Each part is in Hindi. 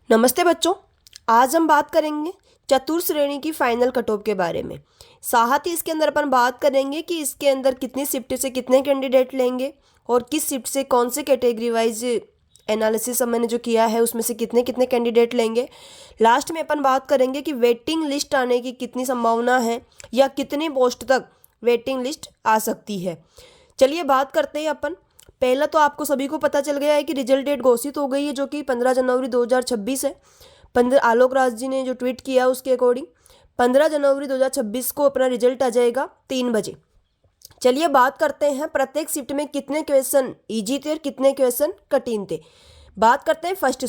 नमस्ते बच्चों। आज हम बात करेंगे चतुर्थ श्रेणी की फाइनल कट ऑफ के बारे में। साथ ही इसके अंदर अपन बात करेंगे कि इसके अंदर कितनी शिफ्ट से कितने कैंडिडेट लेंगे और किस शिफ्ट से कौन से कैटेगरी वाइज एनालिसिस मैंने जो किया है उसमें से कितने कितने कैंडिडेट लेंगे। लास्ट में अपन बात करेंगे कि वेटिंग लिस्ट आने की कितनी संभावना है या कितनी पोस्ट तक वेटिंग लिस्ट आ सकती है। चलिए बात करते हैं अपन। पहला तो आपको सभी को पता चल गया है कि रिजल्ट डेट घोषित हो गई है, जो कि 15 जनवरी 2026 है। आलोक राज जी ने जो ट्वीट किया उसके अकॉर्डिंग 15 जनवरी 2026 को अपना रिजल्ट आ जाएगा 3 बजे। चलिए बात करते हैं प्रत्येक शिफ्ट में कितने क्वेश्चन इजी थे और कितने क्वेश्चन कठिन थे। बात करते हैं फर्स्ट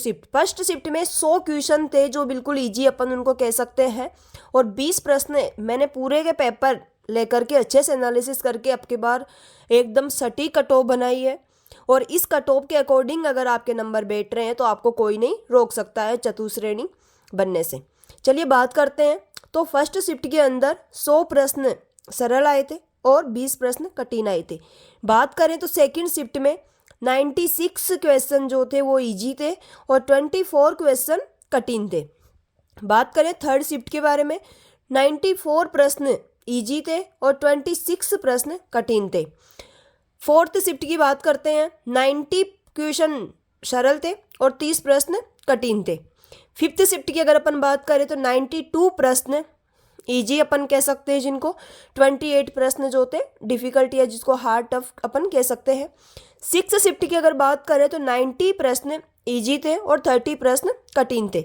शिफ्ट में 100 क्वेश्चन थे जो बिल्कुल इजी अपन उनको कह सकते हैं, और 20 प्रश्न मैंने पूरे के पेपर लेकर के अच्छे से एनालिसिस करके आपके बार एकदम सटीक कट ऑफ बनाई है। और इस कट ऑफ के अकॉर्डिंग अगर आपके नंबर बैठ रहे हैं तो आपको कोई नहीं रोक सकता है चतुर्थ श्रेणी बनने से। चलिए बात करते हैं। तो फर्स्ट शिफ्ट के अंदर 100 प्रश्न सरल आए थे और 20 प्रश्न कठिन आए थे। बात करें तो सेकंड शिफ्ट में 96 क्वेश्चन जो थे वो इजी थे और 24 क्वेश्चन कठिन थे। बात करें थर्ड शिफ्ट के बारे में, 94 प्रश्न इजी थे और 26 प्रश्न कठिन थे। फोर्थ शिफ्ट की बात करते हैं, 90 क्वेश्चन सरल थे और 30 प्रश्न कठिन थे। फिफ्थ शिफ्ट की अगर अपन बात करें तो 92 प्रश्न इजी अपन कह सकते हैं जिनको, 28 प्रश्न जो थे डिफिकल्टी है जिसको हार्ड टफ अपन कह सकते हैं। सिक्स्थ शिफ्ट की अगर बात करें तो 90 प्रश्न इजी थे और 30 प्रश्न कठिन थे।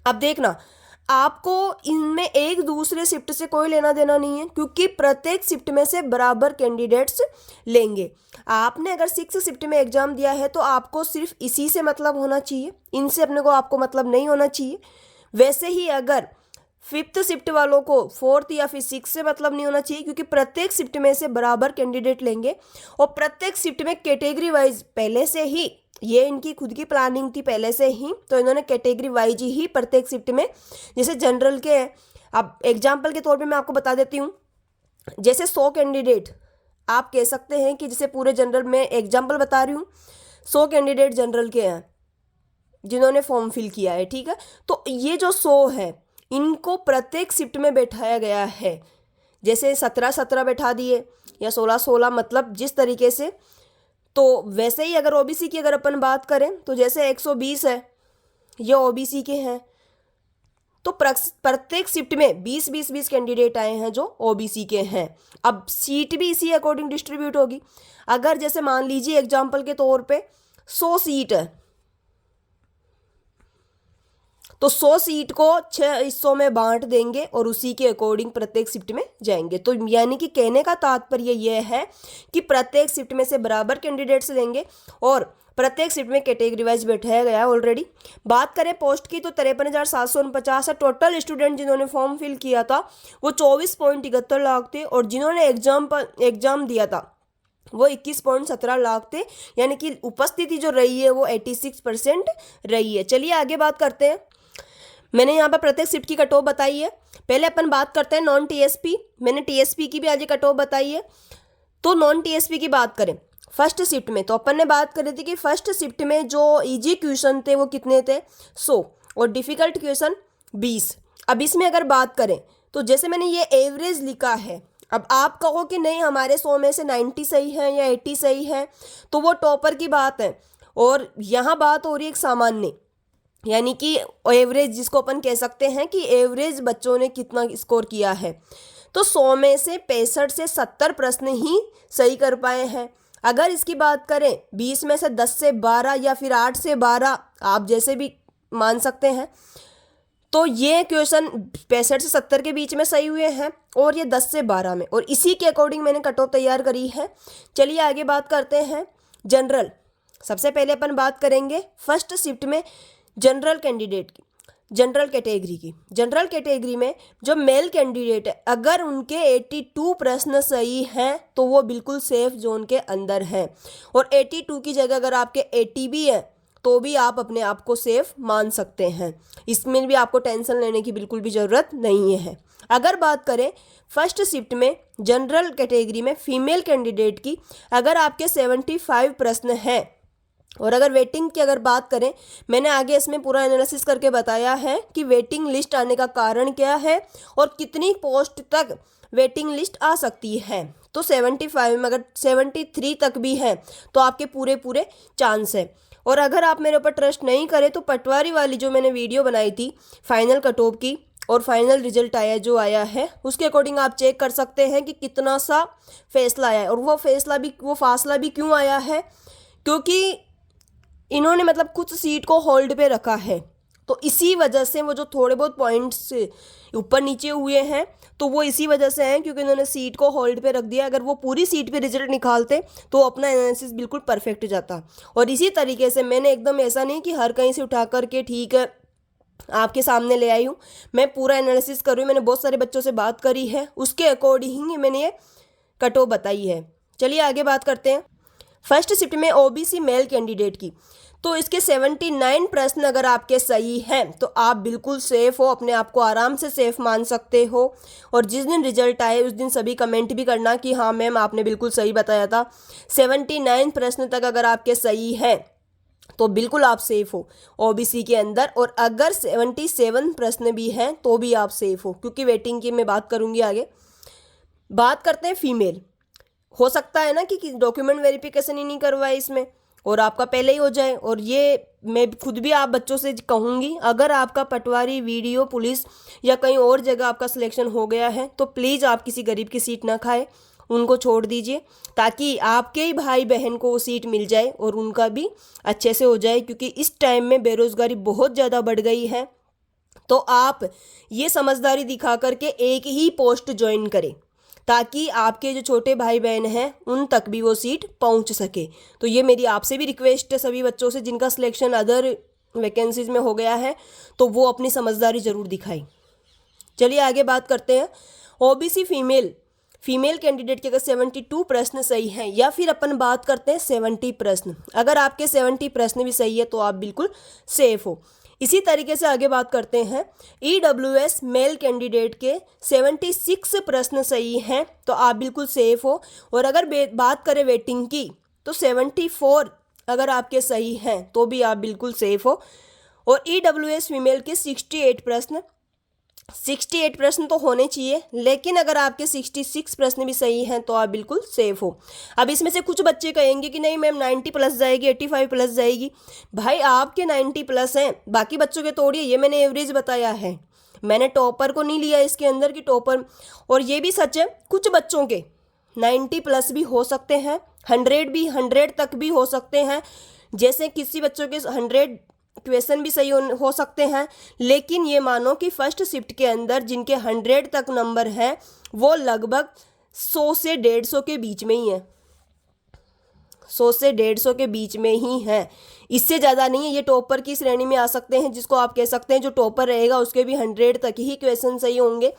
अब देखना, आपको इनमें एक दूसरे शिफ्ट से कोई लेना देना नहीं है, क्योंकि प्रत्येक शिफ्ट में से बराबर कैंडिडेट्स लेंगे। आपने अगर 6 शिफ्ट में एग्जाम दिया है तो आपको सिर्फ इसी से मतलब होना चाहिए, इनसे अपने को आपको मतलब नहीं होना चाहिए। वैसे ही अगर फिफ्थ शिफ्ट वालों को फोर्थ या फिर 6 से मतलब नहीं होना चाहिए, क्योंकि प्रत्येक शिफ्ट में से बराबर कैंडिडेट लेंगे। और प्रत्येक शिफ्ट में कैटेगरी वाइज पहले से ही, ये इनकी खुद की प्लानिंग थी पहले से ही, तो इन्होंने कैटेगरी वाइज ही प्रत्येक शिफ्ट में, जैसे जनरल के, अब एग्जाम्पल के तौर पे मैं आपको बता देती हूँ। जैसे 100 कैंडिडेट आप कह सकते हैं कि जैसे पूरे जनरल में एग्जाम्पल बता रही हूँ, 100 कैंडिडेट जनरल के हैं जिन्होंने फॉर्म फिल किया है, ठीक है। तो ये जो 100 है इनको प्रत्येक शिफ्ट में बैठाया गया है, जैसे 17-17 बैठा दिए या 16-16, मतलब जिस तरीके से। तो वैसे ही अगर ओबीसी की अगर अपन बात करें तो जैसे 120 है ये ओबीसी के हैं, तो प्रत्येक शिफ्ट में 20-20 कैंडिडेट आए हैं जो ओबीसी के हैं। अब सीट भी इसी अकॉर्डिंग डिस्ट्रीब्यूट होगी। अगर जैसे मान लीजिए एग्जाम्पल के तौर पे 100 सीट है तो 100 सीट को 6 हिस्सों में बांट देंगे और उसी के अकॉर्डिंग प्रत्येक शिफ्ट में जाएंगे। तो यानी कि कहने का तात्पर्य यह है कि प्रत्येक शिफ्ट में से बराबर कैंडिडेट्स लेंगे और प्रत्येक शिफ्ट में कैटेगरी वाइज बैठाया गया है ऑलरेडी। बात करें पोस्ट की तो 53,749 है। टोटल स्टूडेंट जिन्होंने फॉर्म फिल किया था वो 24.71 लाख थे, और जिन्होंने एग्जाम दिया था वो 21.17 लाख थे। यानी कि उपस्थिति जो रही है वो 86% रही है। चलिए आगे बात करते हैं। मैंने यहाँ पर प्रत्येक शिफ्ट की कट ऑफ बताई है। पहले अपन बात करते हैं नॉन टीएसपी। मैंने टीएसपी की भी आज कट ऑफ बताई है। तो नॉन टीएसपी की बात करें फर्स्ट शिफ्ट में, तो अपन ने बात करी थी कि फर्स्ट शिफ्ट में जो इजी क्वेश्चन थे वो कितने थे, 100, और डिफिकल्ट क्वेश्चन 20। अब इसमें अगर बात करें तो जैसे मैंने ये एवरेज लिखा है, अब आप कहो कि नहीं हमारे 100 में से 90 सही है या 80 सही है, तो वो टॉपर की बात है। और यहाँ बात हो रही है एक सामान्य, यानी कि एवरेज, जिसको अपन कह सकते हैं कि एवरेज बच्चों ने कितना स्कोर किया है। तो 100 में से 65 से 70 प्रश्न ही सही कर पाए हैं। अगर इसकी बात करें 20 में से 10 से 12 या फिर 8 से 12, आप जैसे भी मान सकते हैं, तो ये क्वेश्चन 65 से 70 के बीच में सही हुए हैं और ये 10 से 12 में, और इसी के अकॉर्डिंग मैंने कट ऑफ तैयार करी है। चलिए आगे बात करते हैं जनरल। सबसे पहले अपन बात करेंगे फर्स्ट शिफ्ट में जनरल कैंडिडेट की, जनरल कैटेगरी की। जनरल कैटेगरी में जो मेल कैंडिडेट है, अगर उनके 82 प्रश्न सही हैं तो वो बिल्कुल सेफ जोन के अंदर हैं, और 82 की जगह अगर आपके 80 भी है तो भी आप अपने आप को सेफ मान सकते हैं। इसमें भी आपको टेंशन लेने की बिल्कुल भी ज़रूरत नहीं है। अगर बात करें फर्स्ट शिफ्ट में जनरल कैटेगरी में फीमेल कैंडिडेट की, अगर आपके 75 प्रश्न हैं और अगर वेटिंग की अगर बात करें, मैंने आगे इसमें पूरा एनालिसिस करके बताया है कि वेटिंग लिस्ट आने का कारण क्या है और कितनी पोस्ट तक वेटिंग लिस्ट आ सकती है। तो 75 में अगर 73 तक भी है तो आपके पूरे पूरे चांस है। और अगर आप मेरे ऊपर ट्रस्ट नहीं करें तो पटवारी वाली जो मैंने वीडियो बनाई थी फाइनल कट ऑफ की और फाइनल रिजल्ट आया जो आया है उसके अकॉर्डिंग आप चेक कर सकते हैं कि कितना सा फैसला आया है। और वो फासला भी क्यों आया है, क्योंकि इन्होंने मतलब कुछ सीट को होल्ड पे रखा है। तो इसी वजह से वो जो थोड़े बहुत पॉइंट्स ऊपर नीचे हुए हैं तो वो इसी वजह से हैं, क्योंकि इन्होंने सीट को होल्ड पे रख दिया। अगर वो पूरी सीट पे रिजल्ट निकालते तो अपना एनालिसिस बिल्कुल परफेक्ट जाता। और इसी तरीके से मैंने एकदम ऐसा नहीं कि हर कहीं से उठा करके ठीक है आपके सामने ले आई हूँ, मैं पूरा एनालिसिस कर रही हूँ। मैंने बहुत सारे बच्चों से बात करी है, उसके अकॉर्डिंग ही मैंने ये कट ऑफ बताई है। चलिए आगे बात करते हैं। फर्स्ट शिफ्ट में ओबीसी मेल कैंडिडेट की, तो इसके 79 प्रश्न अगर आपके सही हैं तो आप बिल्कुल सेफ हो, अपने आप को आराम से सेफ मान सकते हो। और जिस दिन रिजल्ट आए उस दिन सभी कमेंट भी करना कि हाँ मैम आपने बिल्कुल सही बताया था। 79 प्रश्न तक अगर आपके सही हैं तो बिल्कुल आप सेफ हो ओबीसी के अंदर। और अगर 77 प्रश्न भी हैं तो भी आप सेफ हो, क्योंकि वेटिंग की मैं बात करूँगी आगे। बात करते हैं फीमेल। हो सकता है ना कि डॉक्यूमेंट वेरिफिकेशन ही नहीं करवाए इसमें और आपका पहले ही हो जाए। और ये मैं खुद भी आप बच्चों से कहूँगी, अगर आपका पटवारी, वीडियो, पुलिस या कहीं और जगह आपका सिलेक्शन हो गया है तो प्लीज़ आप किसी गरीब की सीट ना खाए, उनको छोड़ दीजिए ताकि आपके ही भाई बहन को वो सीट मिल जाए और उनका भी अच्छे से हो जाए। क्योंकि इस टाइम में बेरोज़गारी बहुत ज़्यादा बढ़ गई है। तो आप ये समझदारी दिखा करके एक ही पोस्ट ज्वाइन करें ताकि आपके जो छोटे भाई बहन हैं उन तक भी वो सीट पहुंच सके। तो ये मेरी आपसे भी रिक्वेस्ट है सभी बच्चों से जिनका सिलेक्शन अदर वैकेंसीज में हो गया है तो वो अपनी समझदारी ज़रूर दिखाएं। चलिए आगे बात करते हैं। ओबीसी फीमेल कैंडिडेट के अगर 72 प्रश्न सही हैं या फिर अपन बात करते हैं 70 प्रश्न, अगर आपके 70 प्रश्न भी सही है तो आप बिल्कुल सेफ हो। इसी तरीके से आगे बात करते हैं। ईडब्ल्यूएस मेल कैंडिडेट के 76 प्रश्न सही हैं तो आप बिल्कुल सेफ हो। और अगर बात करें वेटिंग की तो 74 अगर आपके सही हैं तो भी आप बिल्कुल सेफ हो। और ईडब्ल्यूएस फीमेल के 68 प्रश्न तो होने चाहिए, लेकिन अगर आपके 66 प्रश्न भी सही हैं तो आप बिल्कुल सेफ हो। अब इसमें से कुछ बच्चे कहेंगे कि नहीं मैम 90 प्लस जाएगी, 85 प्लस जाएगी। भाई आपके 90 प्लस हैं, बाकी बच्चों के तोड़िए, ये मैंने एवरेज बताया है, मैंने टॉपर को नहीं लिया इसके अंदर की टॉपर। और ये भी सच है कुछ बच्चों के 90 प्लस भी हो सकते हैं, 100 तक भी हो सकते हैं। जैसे किसी बच्चों के 100 क्वेश्चन भी सही हो सकते हैं। लेकिन ये मानो कि फर्स्ट शिफ्ट के अंदर जिनके 100 तक नंबर हैं वो लगभग 100 से 150 के बीच में ही है, 100 से 150 के बीच में ही है, इससे ज़्यादा नहीं है। ये टॉपर की श्रेणी में आ सकते हैं, जिसको आप कह सकते हैं जो टॉपर रहेगा उसके भी 100 तक ही क्वेश्चन सही होंगे।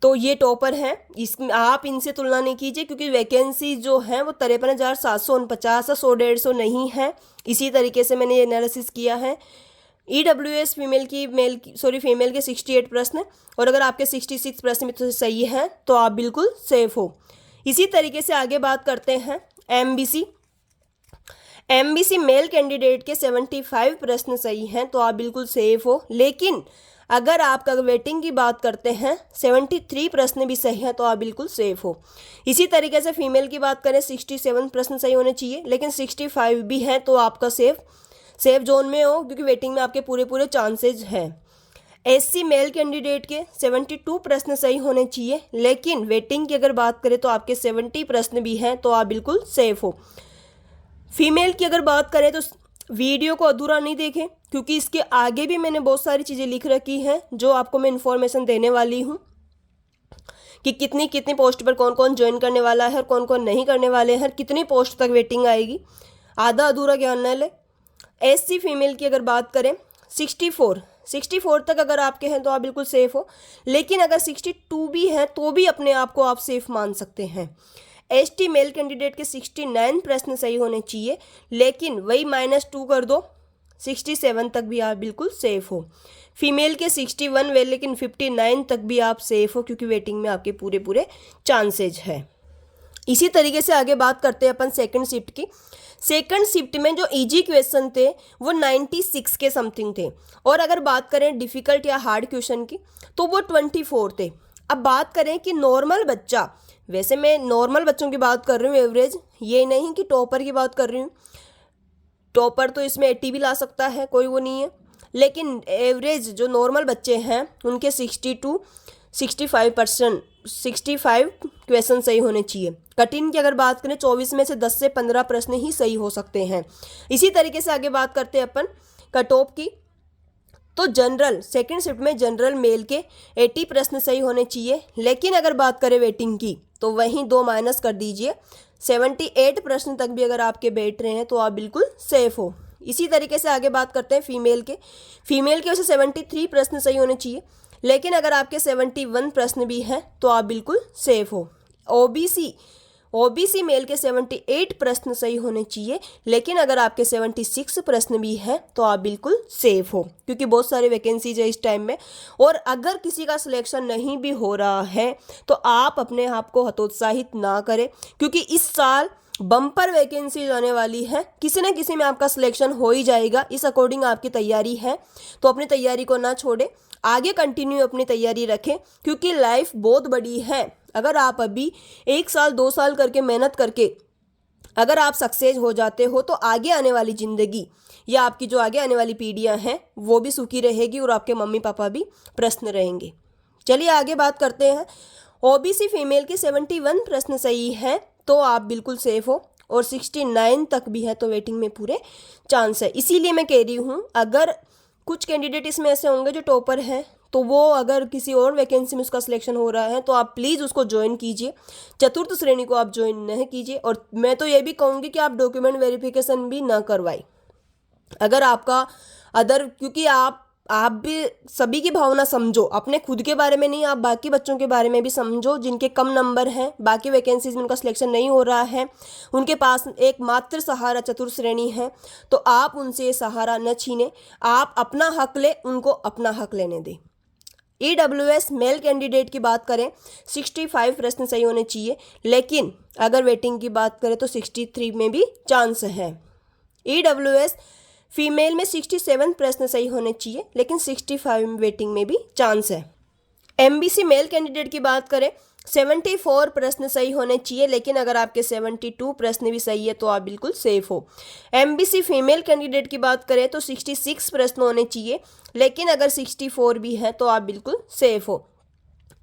तो ये टॉपर हैं, इसमें आप इनसे तुलना नहीं कीजिए क्योंकि वैकेंसी जो है वो 53,749 है, 100-150 नहीं है। इसी तरीके से मैंने ये एनालिसिस किया है। ईडब्ल्यूएस फीमेल के 68 प्रश्न और अगर आपके 66 प्रश्न में तो सही हैं तो आप बिल्कुल सेफ हो। इसी तरीके से आगे बात करते हैं एमबीसी मेल कैंडिडेट के 75 प्रश्न सही हैं तो आप बिल्कुल सेफ हो। लेकिन अगर आपका वेटिंग की बात करते हैं 73 प्रश्न भी सही हैं तो आप बिल्कुल सेफ हो। इसी तरीके से फीमेल की बात करें 67 प्रश्न सही होने चाहिए, लेकिन 65 भी हैं तो आपका सेफ जोन में हो, क्योंकि वेटिंग में आपके पूरे चांसेज हैं। एससी मेल कैंडिडेट के 72 प्रश्न सही होने चाहिए, लेकिन वेटिंग की अगर बात करें तो आपके 70 प्रश्न भी हैं तो आप बिल्कुल सेफ हो। फीमेल की अगर बात करें तो वीडियो को अधूरा नहीं देखें, क्योंकि इसके आगे भी मैंने बहुत सारी चीज़ें लिख रखी हैं जो आपको मैं इन्फॉर्मेशन देने वाली हूँ कि कितनी कितनी पोस्ट पर कौन कौन ज्वाइन करने वाला है और कौन कौन नहीं करने वाले हैं, कितनी पोस्ट तक वेटिंग आएगी। आधा अधूरा ज्ञान न ले। एससी फीमेल की अगर बात करें 64 तक अगर आपके हैं तो आप बिल्कुल सेफ हो, लेकिन अगर 62 भी हैं तो भी अपने आप को आप सेफ मान सकते हैं। एसटी मेल कैंडिडेट के 69 प्रश्न सही होने चाहिए, लेकिन वही -2 कर दो, 67 तक भी आप बिल्कुल सेफ हो। फीमेल के 61 वे, लेकिन 59 तक भी आप सेफ हो क्योंकि वेटिंग में आपके पूरे चांसेज है। इसी तरीके से आगे बात करते हैं अपन सेकंड शिफ्ट की। सेकंड शिफ्ट में जो इजी क्वेश्चन थे वो 96 के समथिंग थे, और अगर बात करें डिफ़िकल्ट या हार्ड क्वेश्चन की तो वो 24 थे। अब बात करें कि नॉर्मल बच्चा, वैसे मैं नॉर्मल बच्चों की बात कर रही हूँ, एवरेज, ये नहीं कि टॉपर की बात कर रही हूँ। टॉपर तो इसमें 80 भी ला सकता है, कोई वो नहीं है, लेकिन एवरेज जो नॉर्मल बच्चे हैं उनके 65 क्वेश्चन सही होने चाहिए। कठिन की अगर बात करें 24 में से 10 से 15 प्रश्न ही सही हो सकते हैं। इसी तरीके से आगे बात करते हैं अपन कट ऑफ की। तो जनरल सेकंड शिफ्ट में जनरल मेल के 80 प्रश्न सही होने चाहिए, लेकिन अगर बात करें वेटिंग की तो वहीं 2 माइनस कर दीजिए। 78 प्रश्न तक भी अगर आपके बैठ रहे हैं तो आप बिल्कुल सेफ हो। इसी तरीके से आगे बात करते हैं फीमेल के वैसे 73 प्रश्न सही होने चाहिए, लेकिन अगर आपके 71 प्रश्न भी हैं तो आप बिल्कुल सेफ हो। ओबीसी मेल के 78 प्रश्न सही होने चाहिए, लेकिन अगर आपके 76 प्रश्न भी हैं तो आप बिल्कुल सेफ हो, क्योंकि बहुत सारी वैकेंसीज है इस टाइम में। और अगर किसी का सिलेक्शन नहीं भी हो रहा है तो आप अपने आप को हतोत्साहित ना करें, क्योंकि इस साल बम्पर वैकेंसीज आने वाली है, किसी न किसी में आपका सिलेक्शन हो ही जाएगा। इस अकॉर्डिंग आपकी तैयारी है तो अपनी तैयारी को ना छोड़े, आगे कंटिन्यू अपनी तैयारी रखें, क्योंकि लाइफ बहुत बड़ी है। अगर आप अभी 1 साल 2 साल करके मेहनत करके अगर आप सक्सेस हो जाते हो तो आगे आने वाली ज़िंदगी या आपकी जो आगे आने वाली पीढ़ियां हैं वो भी सुखी रहेगी और आपके मम्मी पापा भी प्रसन्न रहेंगे। चलिए आगे बात करते हैं। ओबीसी फीमेल के 71 प्रश्न सही हैं तो आप बिल्कुल सेफ हो, और 69 तक भी है तो वेटिंग में पूरे चांस है। इसीलिए मैं कह रही हूँ, अगर कुछ कैंडिडेट इसमें ऐसे होंगे जो टॉपर हैं तो वो अगर किसी और वैकेंसी में उसका सिलेक्शन हो रहा है तो आप प्लीज़ उसको ज्वाइन कीजिए, चतुर्थ श्रेणी को आप ज्वाइन नहीं कीजिए। और मैं तो ये भी कहूँगी कि आप डॉक्यूमेंट वेरिफिकेशन भी ना करवाएं अगर आपका क्योंकि आप भी सभी की भावना समझो, अपने खुद के बारे में नहीं, आप बाकी बच्चों के बारे में भी समझो जिनके कम नंबर हैं, बाकी वैकेंसीज में उनका सिलेक्शन नहीं हो रहा है, उनके पास एकमात्र सहारा चतुर्थ श्रेणी है, तो आप उनसे ये सहारा न छीने, आप अपना हक ले, उनको अपना हक लेने दें। EWS मेल कैंडिडेट की बात करें 65 प्रश्न सही होने चाहिए, लेकिन अगर वेटिंग की बात करें तो 63 में भी चांस है। EWS फीमेल में 67 प्रश्न सही होने चाहिए, लेकिन 65 वेटिंग में भी चांस है। MBC मेल कैंडिडेट की बात करें 74 प्रश्न सही होने चाहिए, लेकिन अगर आपके 72 प्रश्न भी सही है तो आप बिल्कुल सेफ हो। MBC फीमेल कैंडिडेट की बात करें तो 66 प्रश्न होने चाहिए, लेकिन अगर 64 भी है तो आप बिल्कुल सेफ हो।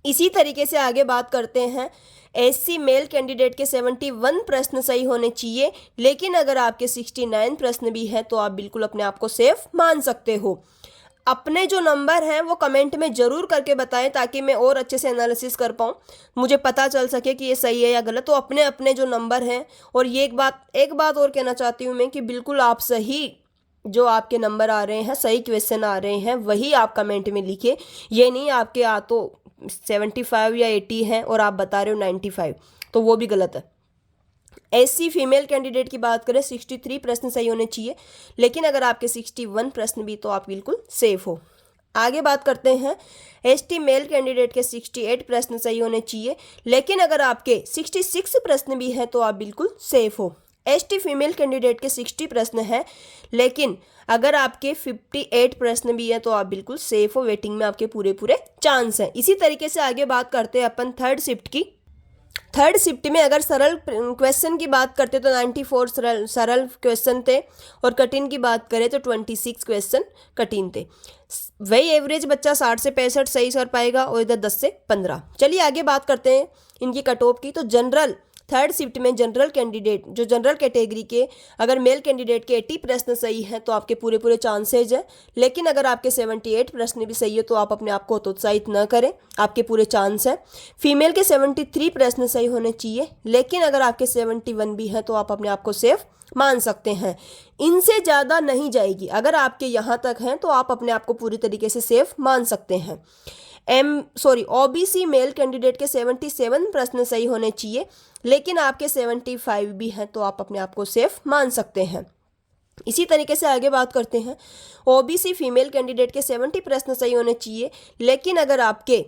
इसी तरीके से आगे बात करते हैं। SC मेल कैंडिडेट के 71 प्रश्न सही होने चाहिए, लेकिन अगर आपके 69 प्रश्न भी हैं तो आप बिल्कुल अपने आप को सेफ मान सकते हो। अपने जो नंबर हैं वो कमेंट में ज़रूर करके बताएं, ताकि मैं और अच्छे से एनालिसिस कर पाऊँ, मुझे पता चल सके कि ये सही है या गलत। तो अपने अपने जो नंबर हैं, और ये एक बात और कहना चाहती हूँ मैं कि बिल्कुल आप सही जो आपके नंबर आ रहे हैं, सही क्वेश्चन आ रहे हैं, वही आप कमेंट में लिखिए। ये नहीं आपके तो 75 या 80 हैं और आप बता रहे हो 95, तो वो भी गलत है। SC फीमेल कैंडिडेट की बात करें 63 प्रश्न सही होने चाहिए, लेकिन अगर आपके 61 प्रश्न भी तो आप बिल्कुल सेफ हो। आगे बात करते हैं। ST मेल कैंडिडेट के 68 प्रश्न सही होने चाहिए, लेकिन अगर आपके 66 प्रश्न भी हैं तो आप बिल्कुल सेफ हो। ST फीमेल कैंडिडेट के 60 प्रश्न हैं, लेकिन अगर आपके 58 प्रश्न भी हैं तो आप बिल्कुल सेफ हो, वेटिंग में आपके पूरे चांस हैं। इसी तरीके से आगे बात करते हैं अपन थर्ड शिफ्ट की। थर्ड शिफ्ट में अगर सरल क्वेश्चन की बात करते तो 94 सरल क्वेश्चन थे, और कठिन की बात करें तो 26 क्वेश्चन कठिन थे। वही एवरेज बच्चा 60 से 65 सही कर पाएगा, और इधर 10 से 15। चलिए आगे बात करते हैं इनकी कट ऑफ की। तो जनरल थर्ड शिफ्ट में जनरल कैंडिडेट, जो जनरल कैटेगरी के अगर मेल कैंडिडेट के 80 प्रश्न सही हैं तो आपके पूरे चांसेज हैं, लेकिन अगर आपके 78 प्रश्न भी सही है तो आप अपने आप को हतोत्साहित न करें, आपके पूरे चांस हैं। फीमेल के 73 प्रश्न सही होने चाहिए, लेकिन अगर आपके 71 भी हैं तो आप अपने आप को सेफ मान सकते हैं। इनसे ज़्यादा नहीं जाएगी, अगर आपके यहाँ तक हैं तो आप अपने आप को पूरी तरीके से सेफ मान सकते हैं। OBC मेल कैंडिडेट के 77 प्रश्न सही होने चाहिए, लेकिन आपके 75 भी हैं तो आप अपने आप को सेफ मान सकते हैं। इसी तरीके से आगे बात करते हैं। OBC फीमेल कैंडिडेट के 70 प्रश्न सही होने चाहिए, लेकिन अगर आपके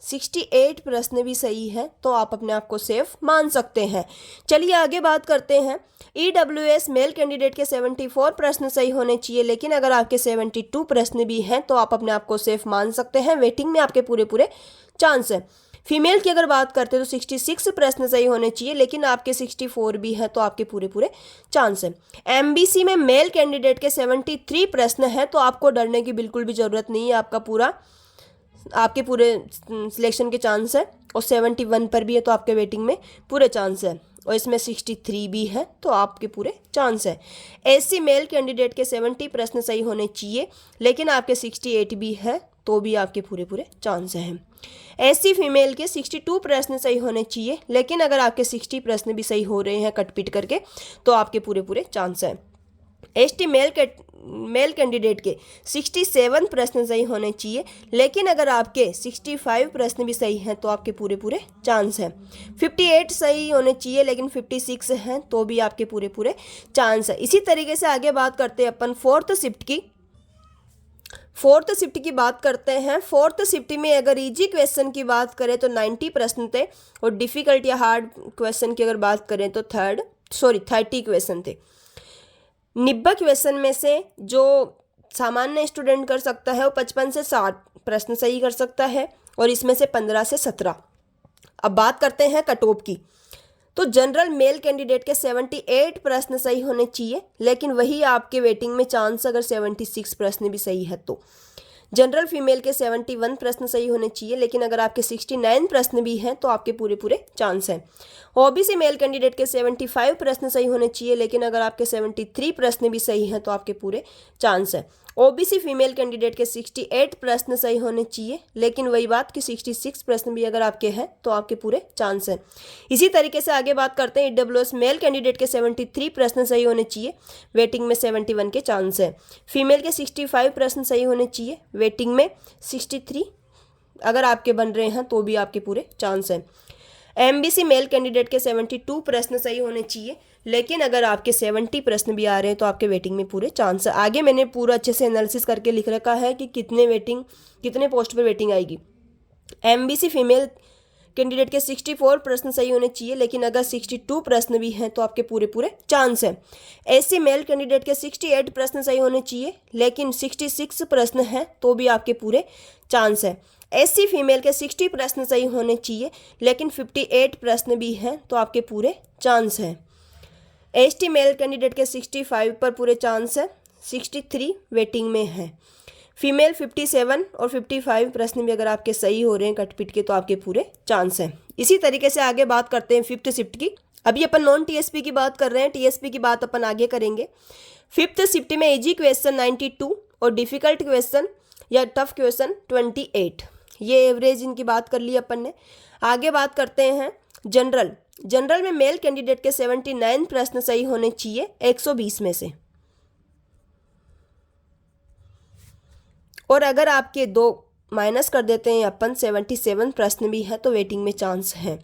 68 प्रश्न भी सही है तो आप अपने आप को सेफ मान सकते हैं। चलिए आगे बात करते हैं। EWS मेल कैंडिडेट के 74 प्रश्न सही होने चाहिए, लेकिन अगर आपके 72 प्रश्न भी हैं तो आप अपने आप को सेफ मान सकते हैं। वेटिंग में आपके पूरे पूरे चांस है। फीमेल की अगर बात करते हैं तो 66 प्रश्न सही होने चाहिए, लेकिन आपके 64 भी है तो आपके पूरे पूरे चांस है। MBC में मेल कैंडिडेट के 73 प्रश्न हैं तो आपको डरने की बिल्कुल भी ज़रूरत नहीं है। आपके पूरे सिलेक्शन के चांस है। और 71 पर भी है तो आपके वेटिंग में पूरे चांस है। और इसमें 63 भी है तो आपके पूरे चांस है। SC मेल कैंडिडेट के 70 प्रश्न सही होने चाहिए, लेकिन आपके 68 भी है तो भी आपके पूरे पूरे चांस हैं। SC फीमेल के 62 प्रश्न सही होने चाहिए, लेकिन अगर आपके 60 प्रश्न भी सही हो रहे हैं कट पीट करके तो आपके पूरे पूरे चांस हैं। ST मेल कैंडिडेट के 67 प्रश्न सही होने चाहिए, लेकिन अगर आपके 65 प्रश्न भी सही हैं तो आपके पूरे पूरे चांस हैं। 58 सही होने चाहिए, लेकिन 56 हैं तो भी आपके पूरे पूरे चांस है। इसी तरीके से आगे बात करते हैं अपन फोर्थ शिफ्ट की बात करते हैं। फोर्थ शिफ्ट में अगर इजी क्वेश्चन की बात करें तो 90 प्रश्न थे, और डिफ़िकल्ट या हार्ड क्वेश्चन की अगर बात करें तो 30 क्वेश्चन थे। 90 क्वेश्चन में से जो सामान्य स्टूडेंट कर सकता है वो 55 से 60 प्रश्न सही कर सकता है, और इसमें से 15 से 17। अब बात करते हैं कट ऑफ की। तो जनरल मेल कैंडिडेट के 78 प्रश्न सही होने चाहिए, लेकिन वही आपके वेटिंग में चांस अगर 76 प्रश्न भी सही है तो। जनरल फीमेल के 71 प्रश्न सही होने चाहिए, लेकिन अगर आपके 69 प्रश्न भी हैं तो आपके पूरे पूरे चांस हैं। OBC मेल कैंडिडेट के 75 प्रश्न सही होने चाहिए, लेकिन अगर आपके 73 प्रश्न भी सही हैं तो आपके पूरे चांस हैं। OBC फीमेल कैंडिडेट के 68 प्रश्न सही होने चाहिए, लेकिन वही बात कि 66 प्रश्न भी अगर आपके हैं तो आपके पूरे चांस हैं। इसी तरीके से आगे बात करते हैं। EWS मेल कैंडिडेट के 73 प्रश्न सही होने चाहिए, वेटिंग में 71 के चांस है। फीमेल के 65 प्रश्न सही होने चाहिए, वेटिंग में 63 अगर आपके बन रहे हैं तो भी आपके पूरे चांस हैं। MBC मेल कैंडिडेट के 72 प्रश्न सही होने चाहिए, लेकिन अगर आपके 70 प्रश्न भी आ रहे हैं तो आपके वेटिंग में पूरे चांस है। आगे मैंने पूरा अच्छे से एनालिसिस करके लिख रखा है कि कितने पोस्ट पर वेटिंग आएगी। MBC फीमेल कैंडिडेट के 64 प्रश्न सही होने चाहिए, लेकिन अगर 62 प्रश्न भी हैं तो आपके पूरे पूरे चांस हैं। SC मेल कैंडिडेट के 68 प्रश्न सही होने चाहिए, लेकिन 66 प्रश्न हैं तो भी आपके पूरे चांस है। SC फीमेल के 60 प्रश्न सही होने चाहिए, लेकिन 58 प्रश्न भी हैं तो आपके पूरे चांस हैं। ST मेल कैंडिडेट के 65 पर पूरे चांस है, 63 वेटिंग में है। फीमेल 57 और 55 प्रश्न भी अगर आपके सही हो रहे हैं कट पिट के तो आपके पूरे चांस हैं। इसी तरीके से आगे बात करते हैं फिफ्थ शिफ्ट की। अभी अपन नॉन TSP की बात कर रहे हैं, TSP की बात अपन आगे करेंगे। फिफ्थ शिफ्ट में इजी क्वेश्चन 92 और डिफ़िकल्ट क्वेश्चन या टफ क्वेश्चन 28। ये एवरेज इनकी बात कर ली अपन ने। आगे बात करते हैं जनरल में मेल कैंडिडेट के 79 प्रश्न सही होने चाहिए 120 में से, और अगर आपके 2 माइनस कर देते हैं अपन 77 प्रश्न भी है तो वेटिंग में चांस है।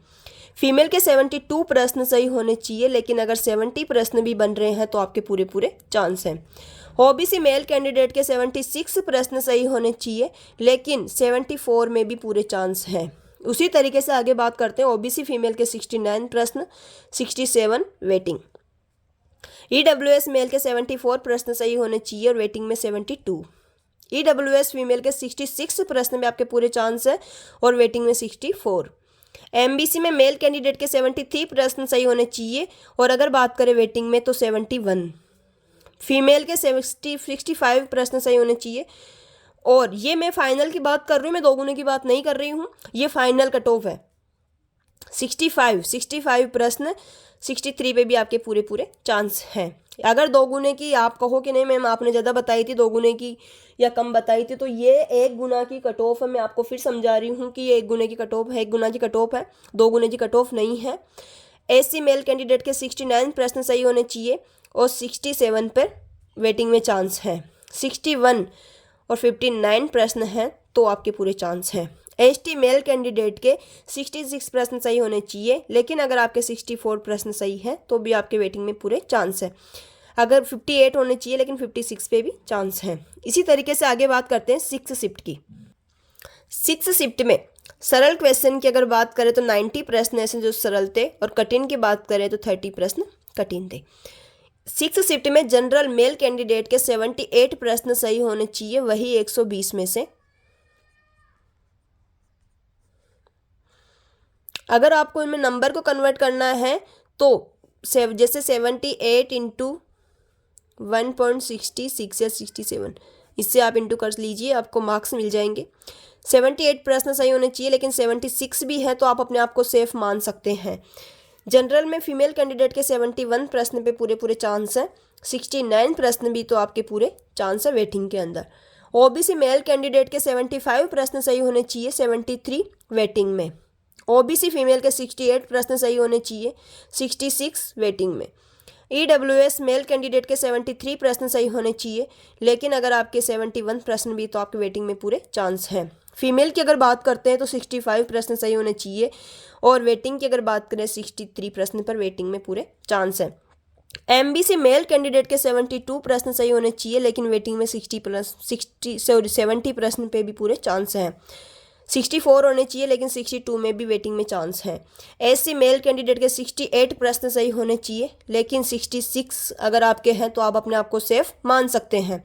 फीमेल के 72 प्रश्न सही होने चाहिए, लेकिन अगर 70 प्रश्न भी बन रहे हैं तो आपके पूरे पूरे चांस हैं। OBC मेल कैंडिडेट के 76 प्रश्न सही होने चाहिए, लेकिन 74 में भी पूरे चांस हैं। उसी तरीके से आगे बात करते हैं। OBC फीमेल के 69 प्रश्न, 67 वेटिंग। EWS मेल के 74 प्रश्न सही होने चाहिए और वेटिंग में 72। EWS फीमेल के 66 प्रश्न में आपके पूरे चांस है और वेटिंग में 64। MBC में मेल कैंडिडेट के 73 प्रश्न सही होने चाहिए, और अगर बात करें वेटिंग में तो 71। फीमेल के 65 प्रश्न सही होने चाहिए, और ये मैं फाइनल की बात कर रही हूँ, मैं दोगुने की बात नहीं कर रही हूँ। ये फाइनल कट ऑफ है। 65 प्रश्न, 63 पे भी आपके पूरे पूरे चांस हैं। अगर दोगुने की आप कहो कि नहीं मैम आपने ज़्यादा बताई थी, दोगुने की या कम बताई थी, तो ये 1 गुना की कट ऑफ है। मैं आपको फिर समझा रही हूँ कि ये 1 गुने की कट ऑफ है, 1 गुना की कट ऑफ है, 2 गुने की कट ऑफ नहीं है। SC मेल कैंडिडेट के 69 प्रश्न सही होने चाहिए और 67 पर वेटिंग में चांस है। 61 और 59 प्रश्न हैं तो आपके पूरे चांस हैं। ST मेल कैंडिडेट के 66 प्रश्न सही होने चाहिए, लेकिन अगर आपके 64 प्रश्न सही हैं तो भी आपके वेटिंग में पूरे चांस है। अगर 58 होने चाहिए, लेकिन 56 पे भी चांस हैं। इसी तरीके से आगे बात करते हैं सिक्स शिफ्ट की। सिक्स शिफ्ट में सरल क्वेश्चन की अगर बात करें तो 90 प्रश्न ऐसे जो सरल थे और कठिन की बात करें तो 30 प्रश्न कठिन थे। 6 शिफ्ट में जनरल मेल कैंडिडेट के 78 प्रश्न सही होने चाहिए, वही 120 में से। अगर आपको इनमें नंबर को कन्वर्ट करना है तो जैसे 78 इंटू 1.66 या 67, इससे आप इंटू कर लीजिए, आपको मार्क्स मिल जाएंगे। 78 प्रश्न सही होने चाहिए, लेकिन 76 भी है तो आप अपने आप को सेफ मान सकते हैं। जनरल में फीमेल कैंडिडेट के 71 प्रश्न पे पूरे पूरे चांस है, 69 प्रश्न भी तो आपके पूरे चांस है वेटिंग के अंदर। ओबीसी मेल कैंडिडेट के 75 प्रश्न सही होने चाहिए, 73 वेटिंग में। ओबीसी फीमेल के 68 प्रश्न सही होने चाहिए, 66 वेटिंग में। ईडब्ल्यूएस मेल कैंडिडेट के 73 प्रश्न सही होने चाहिए, लेकिन अगर आपके 71 प्रश्न भी तो आपके वेटिंग में पूरे चांस हैं। फीमेल की अगर बात करते हैं तो 65 प्रश्न सही होने चाहिए, और वेटिंग की अगर बात करें 63 प्रश्न पर वेटिंग में पूरे चांस है। एमबीसी मेल कैंडिडेट के 72 प्रश्न सही होने चाहिए, लेकिन वेटिंग में 70 प्रश्न पे भी पूरे चांस हैं। 64 होने चाहिए, लेकिन 62 में भी वेटिंग में चांस है। एससी मेल कैंडिडेट के 68 प्रश्न सही होने चाहिए, लेकिन 66 अगर आपके हैं तो आप अपने आप को सेफ मान सकते हैं।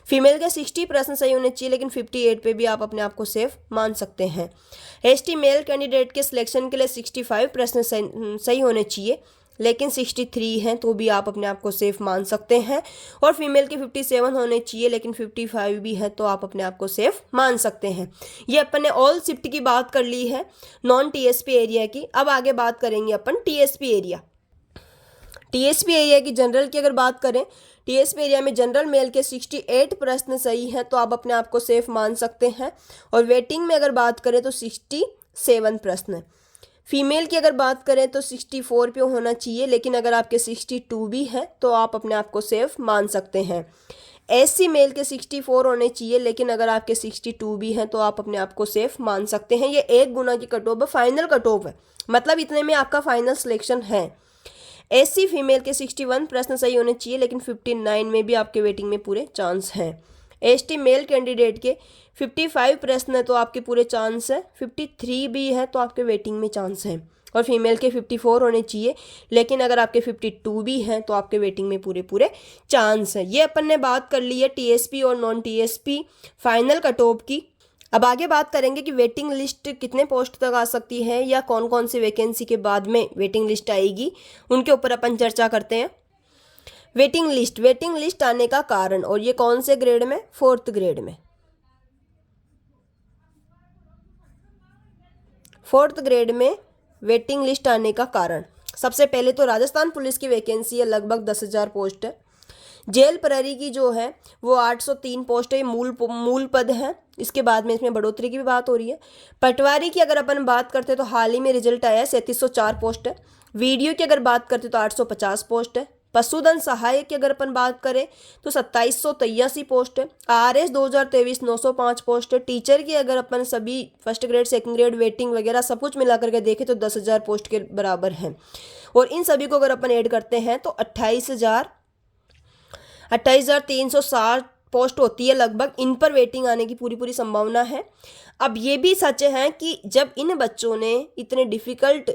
फीमेल के 60 प्रश्न सही होने चाहिए, लेकिन 58 पे भी आप अपने आप को सेफ मान सकते हैं। एसटी मेल कैंडिडेट के सिलेक्शन के लिए 65 प्रश्न सही होने चाहिए, लेकिन 63 हैं तो भी आप अपने आप को सेफ मान सकते हैं। और फीमेल के 57 होने चाहिए, लेकिन 55 भी है तो आप अपने आप को सेफ मान सकते हैं। ये अपन ने ऑल शिफ्ट की बात कर ली है, नॉन टीएसपी एरिया की। अब आगे बात करेंगे अपन टीएसपी एरिया। टीएसपी एरिया की जनरल की अगर बात करें, टीएसपी एरिया में जनरल मेल के 68 प्रश्न सही हैं तो आप अपने आप को सेफ मान सकते हैं। और वेटिंग में अगर बात करें तो 67 प्रश्न। फीमेल की अगर बात करें तो 64 पे होना चाहिए, लेकिन अगर आपके 62 भी हैं तो आप अपने आप को सेफ मान सकते हैं। एससी मेल के 64 होने चाहिए, लेकिन अगर आपके 62 भी हैं तो आप अपने आप को सेफ मान सकते हैं। ये 1 गुना की कट ऑफ है, फाइनल कट ऑफ है, मतलब इतने में आपका फाइनल सिलेक्शन है। एससी फीमेल के 61 प्रश्न सही होने चाहिए, लेकिन 59 में भी आपके वेटिंग में पूरे चांस हैं। एसटी मेल कैंडिडेट के 55 प्रश्न है तो आपके पूरे चांस है, 53 भी है तो आपके वेटिंग में चांस है। और फीमेल के 54 होने चाहिए, लेकिन अगर आपके 52 भी हैं तो आपके वेटिंग में पूरे पूरे चांस है। ये अपन ने बात कर ली है टीएसपी और non TSP final cut off की। अब आगे बात करेंगे कि वेटिंग लिस्ट कितने पोस्ट तक आ सकती है, या कौन कौन सी वैकेंसी के बाद में वेटिंग लिस्ट आएगी, उनके ऊपर अपन चर्चा करते हैं। वेटिंग लिस्ट आने का कारण, और ये कौन से ग्रेड में, 4th ग्रेड में। 4th ग्रेड में वेटिंग लिस्ट आने का कारण, सबसे पहले तो राजस्थान पुलिस की वैकेंसी है, लगभग 10,000 पोस्ट है। जेल प्रहरी की जो है वो 803 पोस्ट है, मूल पद है। इसके बाद में इसमें बढ़ोतरी की भी बात हो रही है। पटवारी की अगर अपन बात करते तो हाल ही में रिजल्ट आया है, 3704 पोस्ट है। वीडियो की अगर बात करते तो 850 पोस्ट है। पशुधन सहायक की अगर अपन बात करें तो 2783 पोस्ट है। आरएस 2023 905 पोस्ट है। टीचर की अगर अपन सभी 1st grade 2nd grade waiting वगैरह सब कुछ मिला करके देखें तो 10,000 पोस्ट के बराबर हैं। और इन सभी को अगर अपन ऐड करते हैं तो 28,360 पोस्ट होती है लगभग। इन पर वेटिंग आने की पूरी संभावना है। अब ये भी सच है कि जब इन बच्चों ने इतने डिफ़िकल्ट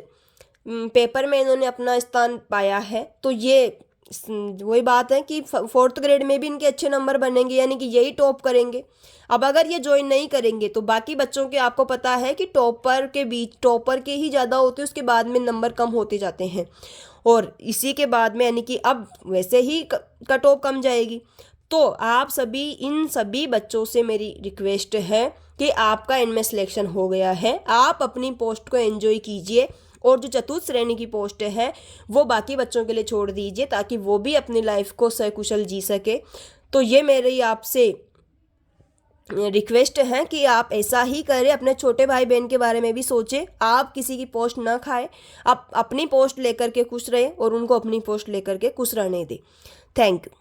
पेपर में इन्होंने अपना स्थान पाया है, तो ये वही बात है कि 4th ग्रेड में भी इनके अच्छे नंबर बनेंगे, यानी कि यही टॉप करेंगे। अब अगर ये ज्वाइन नहीं करेंगे तो बाकी बच्चों के, आपको पता है कि टॉपर के ही ज़्यादा होते हैं, उसके बाद में नंबर कम होते जाते हैं। और इसी के बाद में यानी कि अब वैसे ही कट ऑफ कम जाएगी। तो आप सभी, इन सभी बच्चों से मेरी रिक्वेस्ट है कि आपका इनमें सिलेक्शन हो गया है, आप अपनी पोस्ट को एंजॉय कीजिए, और जो चतुर्थ श्रेणी की पोस्ट है वो बाकी बच्चों के लिए छोड़ दीजिए, ताकि वो भी अपनी लाइफ को सकुशल जी सके। तो ये मेरी आपसे रिक्वेस्ट है कि आप ऐसा ही करें। अपने छोटे भाई बहन के बारे में भी सोचें, आप किसी की पोस्ट ना खाएं, आप अपनी पोस्ट लेकर के खुश रहें और उनको अपनी पोस्ट लेकर के खुश रहने दें। Thank you.